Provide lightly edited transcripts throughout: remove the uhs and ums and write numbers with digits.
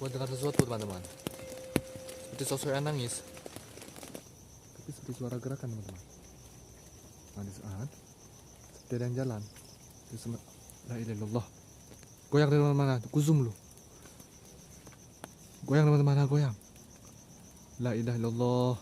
Gua dengar sesuatu teman-teman. Seperti sosok yang nangis. Tapi seperti suara gerakan teman-teman. Nah, di saat seperti ada yang jalan. La ilaha illallah. Goyang teman-teman, ku zoom lu. Goyang teman-teman, goyang. La ilaha illallah.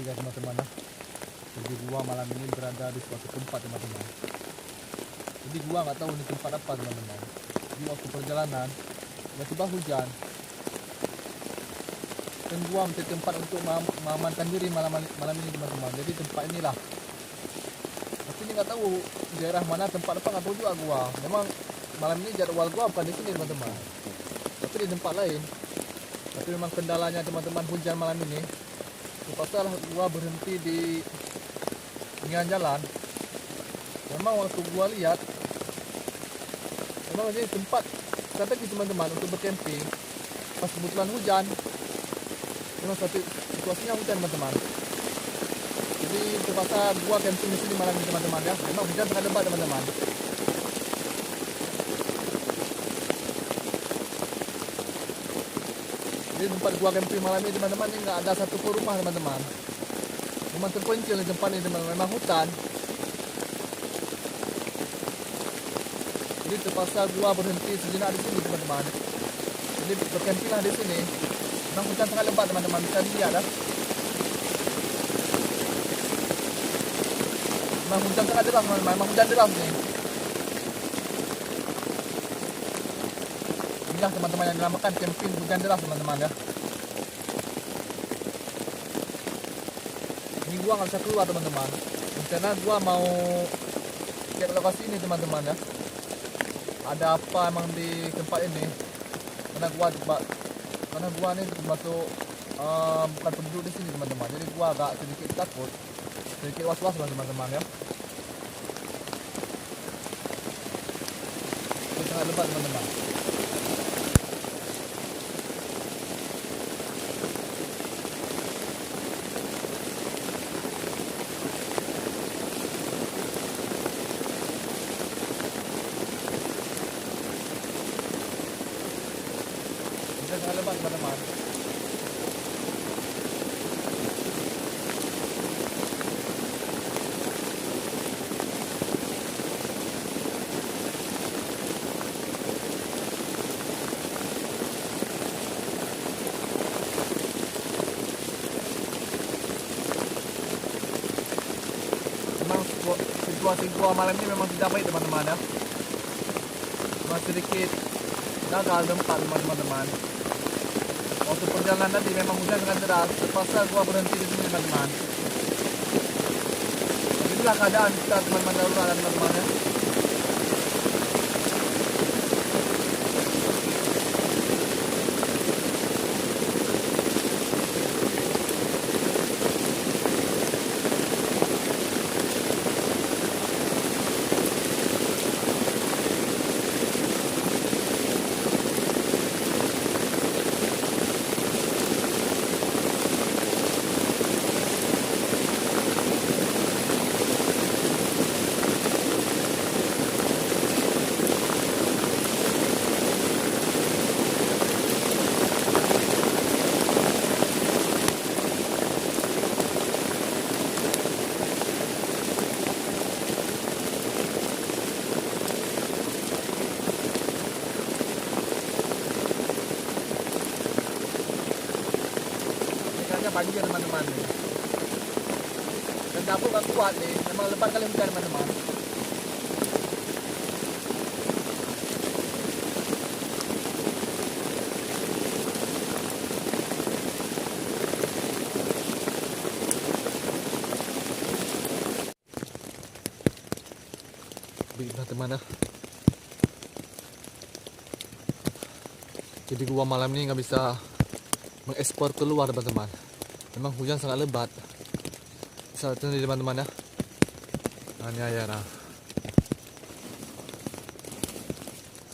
Jadi teman-teman, jadi gua malam ini berada di suatu tempat teman-teman. Jadi gua nggak tahu ini tempat apa teman-teman. Di waktu perjalanan tiba-tiba hujan dan gua mencari tempat untuk mengamankan diri malam ini teman-teman. Jadi tempat inilah. Tapi ini nggak tahu daerah mana, tempat apa nggak tahu juga gua. Memang malam ini jadwal gua bukan di sini teman-teman, tapi di tempat lain. Tapi memang kendalanya teman-teman hujan malam ini. Terpaksa gua berhenti di pinggiran jalan Memang waktu gua lihat, memang ini tempat strategi teman-teman untuk bercamping. Pas kebetulan hujan, memang situasinya hujan teman-teman. Jadi terpaksa gua camping di sini malam ini teman-teman ya. Memang hujan sangat lebat teman-teman. Jadi tempat gua camping malam ini teman-teman ini nggak ada satu pun rumah teman-teman. Memang terpencil di tempat ini teman-teman, memang hutan. Jadi terpaksa gua berhenti sejenak di sini teman-teman. Jadi bercamping lah di sini. Memang hujan sangat lebat teman-teman, bisa dilihat dah. Memang hujan sangat deras teman-teman, memang hujan deras nih. Inilah teman-teman yang dinamakan camping hujan deras teman-teman ya. Ini gua nggak bisa keluar teman-teman, karena gua mau cek lokasi ini teman-teman ya. Ada apa emang di tempat ini? Karena gua nih termasuk bukan penduduk di sini teman-teman. Jadi gua agak sedikit takut, sedikit was-was lah teman-teman ya. Ini sangat lebat teman-teman. Sangat lebat teman-teman. Memang situasi gua malam ini memang tidak baik teman-teman ya. Masih sedikit gagal tempat teman-teman. Waktu perjalanan tadi memang hujan sangat deras, terpaksa gua berhenti di sini teman-teman. Inilah keadaan kita teman-teman darurat teman-teman ya. Banjir teman-teman nih. Dan dapur gak kuat nih, memang lebat kali hujan teman-teman. Begitulah teman ya. Jadi gua malam ini nggak bisa mengekspor keluar teman-teman. Memang hujan sangat lebat. Bisa lihat nih teman-teman ya. Nah, ini air nah.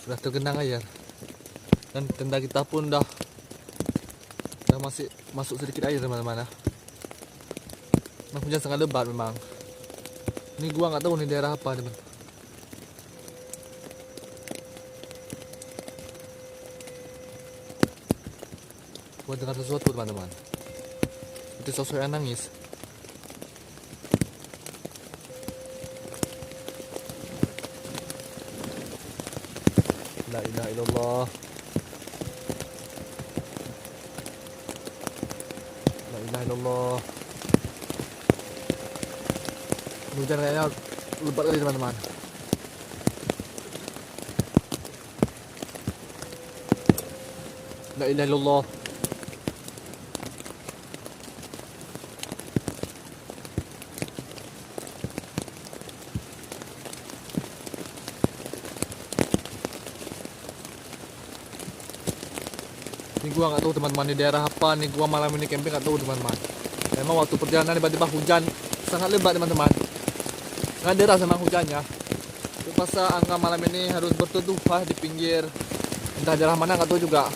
Sudah tergenang air. Dan tenda kita pun dah masih masuk sedikit air teman-teman ya. Memang hujan sangat lebat memang. Ini gua nggak tahu nih daerah apa teman. Gua dengar sesuatu teman-teman. Itu sosok yang nangis. La ilaha illallah. La ilaha illallah. Hujan kayaknya lebat kali teman-teman. La ilaha illallah. Ini gua nggak tahu teman-teman di daerah apa nih, gua malam ini camping nggak tahu teman-teman. Memang waktu perjalanan tiba-tiba hujan sangat lebat teman-teman, sangat deras memang hujannya. Terpaksa Angga malam ini harus berteduh di pinggir, entah daerah mana nggak tahu juga.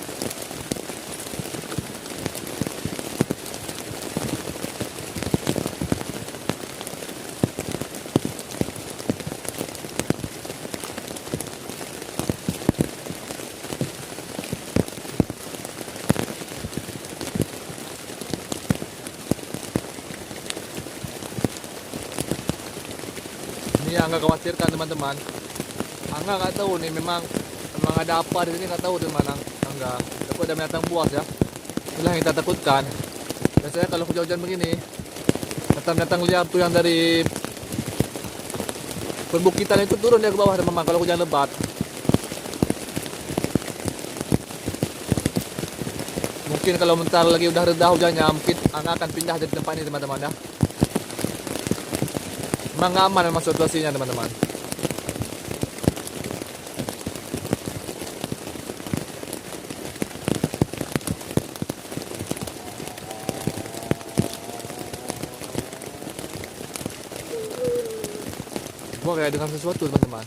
Ini yang Angga khawatirkan teman-teman. Angga nggak tahu nih, memang ada apa di sini nggak tahu teman Angga. Tapi ada binatang buas ya. Inilah yang kita takutkan. Biasanya kalau hujan-hujan begini, datang liar tuh yang dari perbukitan itu turun dia ke bawah teman-teman kalau hujan lebat. Mungkin kalau bentar lagi udah reda hujannya, mungkin Angga akan pindah dari tempat ini teman-teman ya. Memang nggak aman memang situasinya teman-teman. Gua kayak dengar sesuatu teman-teman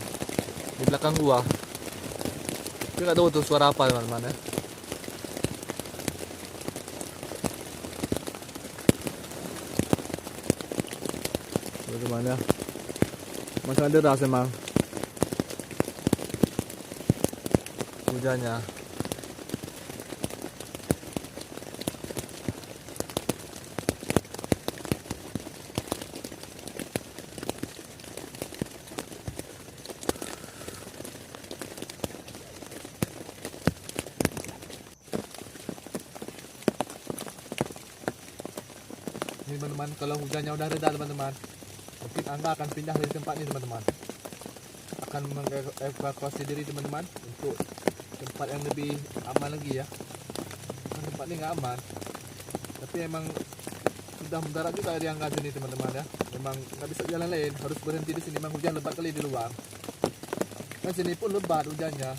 di belakang gua. Tapi nggak tahu tuh suara apa teman-teman ya. Teman-teman ya, masih deras emang hujannya. Ini teman-teman, kalau hujannya udah reda teman-teman, mungkin Angga akan pindah dari tempat ini teman-teman. Akan mengevakuasi diri teman-teman untuk tempat yang lebih aman lagi ya. Tempat ini nggak aman, tapi emang sudah mendarat juga dari Angga sini teman-teman ya. Memang nggak bisa jalan lain, harus berhenti di sini. Memang hujan lebat kali di luar. Dan sini pun lebat hujannya.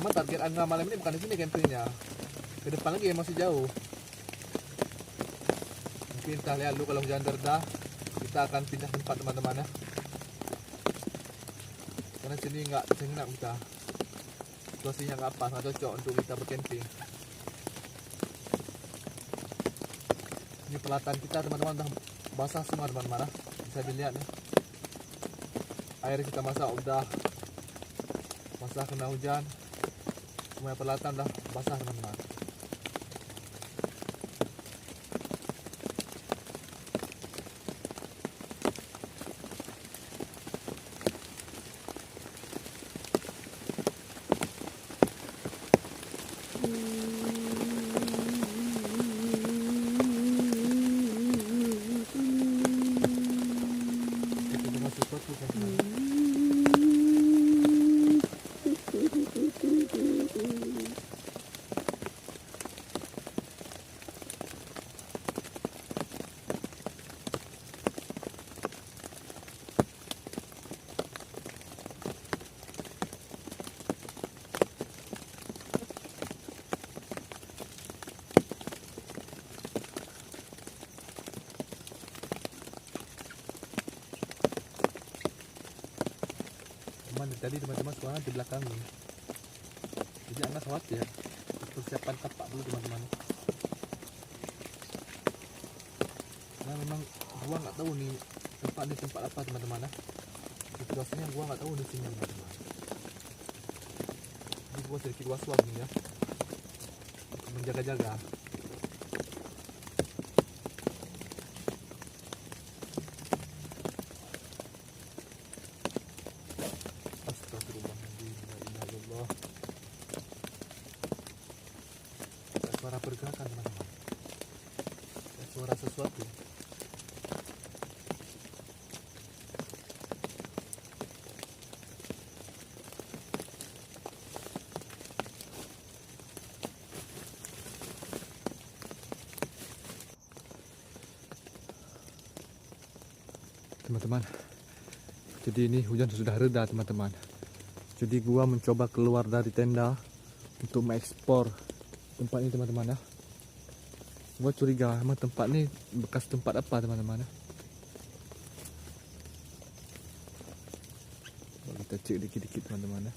Memang target Angga malam ini bukan di sini campingnya. Ke depan lagi masih jauh. Mungkin kita lihat dulu kalau hujan reda, kita akan pindah tempat teman-teman ya. Karena sini nggak senang kita. Situasinya nggak pas, nggak cocok untuk kita bercamping. Ini pelatan kita teman-teman udah basah semua teman-teman ya. Bisa dilihat nih. Air kita masak udah basah kena hujan. Semua pelatan udah basah teman-teman. Tadi teman-teman suara di belakang nih, jadi Angga khawatir. Persiapan tapak dulu teman-teman. Nah memang gua nggak tahu nih tempat ini tempat apa teman-teman ya. Situasinya gua nggak tahu di sini teman-teman. Jadi gua sedikit was-was nih ya, menjaga-jaga. Suara pergerakan teman-teman, suara sesuatu. Teman-teman, jadi ini hujan sudah reda teman-teman. Jadi gua mencoba keluar dari tenda untuk mengeksplor tempat ini teman-teman ya. Gua curiga emang tempat ini bekas tempat apa teman-teman ya. Kita cek dikit-dikit teman-teman ya.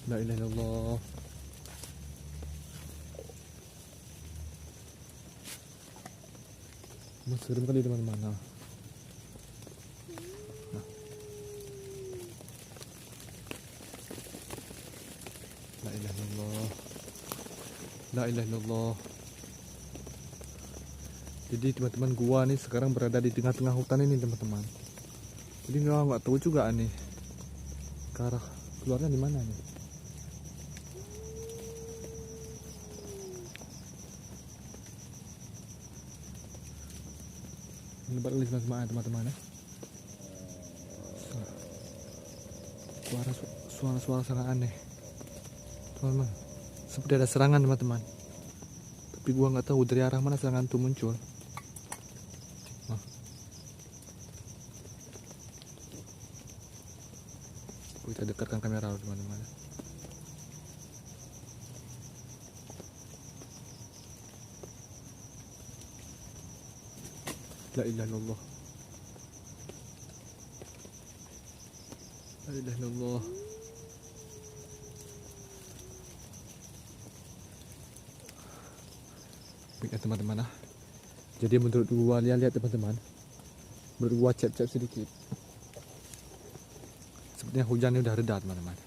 La ilaha illallah. Serem kali teman-teman. Nah. La ilaha illallah. La ilaha illallah. Jadi teman-teman, gua nih sekarang berada di tengah-tengah hutan ini teman-teman. Jadi nggak tahu juga nih ke arah keluarnya di mana nih. Ini baru teman-teman ya. Suara sangat aneh teman-teman, seperti ada serangan teman-teman, tapi gua nggak tahu dari arah mana serangan itu muncul. Nah. Kita dekatkan kamera teman-teman. La ilaha illallah. La ilaha illallah. Baiklah teman-teman lah. Jadi menurut gua, lihat teman-teman, menurut gua cap-cap sedikit. Sepertinya hujan udah reda teman-teman.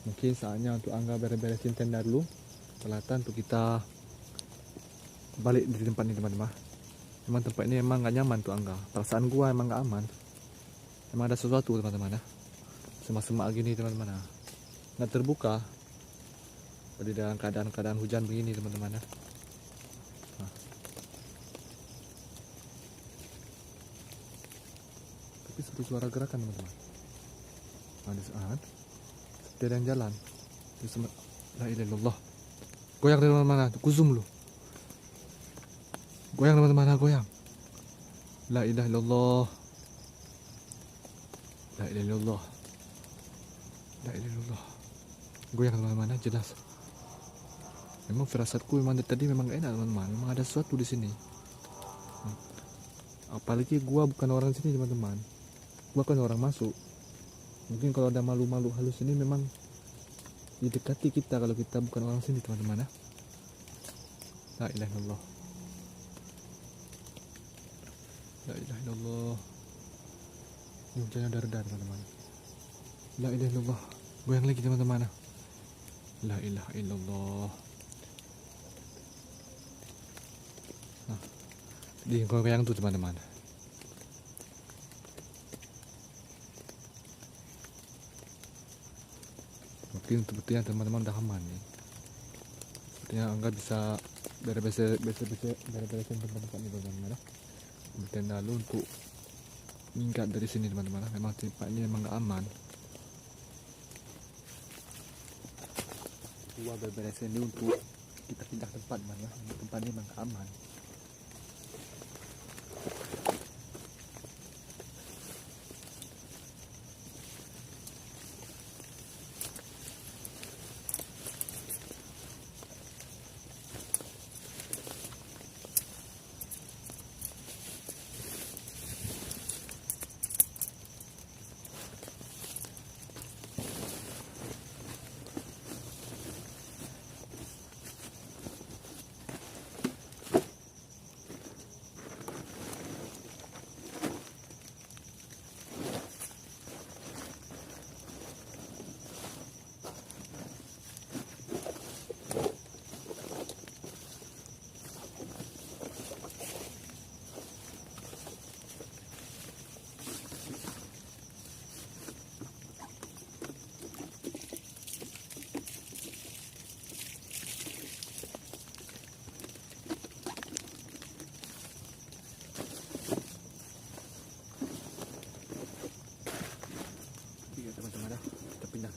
Mungkin saatnya untuk Angga beres-beresin tenda dulu, peralatan untuk kita balik dari tempat ini teman-teman. Memang tempat ini emang gak nyaman tuh Angga. Perasaan gua emang gak aman. Emang ada sesuatu teman-teman ya. Semak-semak gini teman-teman ya. Nggak terbuka. Pada dalam keadaan hujan begini teman-teman ya. Nah. Tapi seperti suara gerakan teman-teman. Ada saat seperti ada yang jalan. La ilaha illallah. Goyang teman-teman, ku zoom lu. Goyang teman-teman, goyang. La ilaha illallah. La ilaha illallah. La ilaha illallah. Goyang teman-teman, jelas. Memang firasatku memang dari tadi memang gak enak teman-teman. Memang ada sesuatu di sini. Apalagi gua bukan orang sini teman-teman. Gua kan orang masuk. Mungkin kalau ada malu-malu halus ini memang didekati kita kalau kita bukan orang sini teman-teman ya. La ilaha illallah. La ilaha illallah. Ini hujannya udah reda teman-teman. La ilaha illallah. Goyang lagi teman-teman. La ilaha illallah. Nah, di goyang tuh teman-teman. Mungkin sepertinya teman-teman udah aman nih. Sepertinya Angga bisa beres-beresin tempat-tempat ini teman-teman. Bertenda dulu untuk minggat dari sini teman-teman. Memang tempat ini memang gak aman. Gua beresin ini untuk kita pindah tempat teman-teman. Tempat ini memang gak aman. Teman-teman, kita pindah.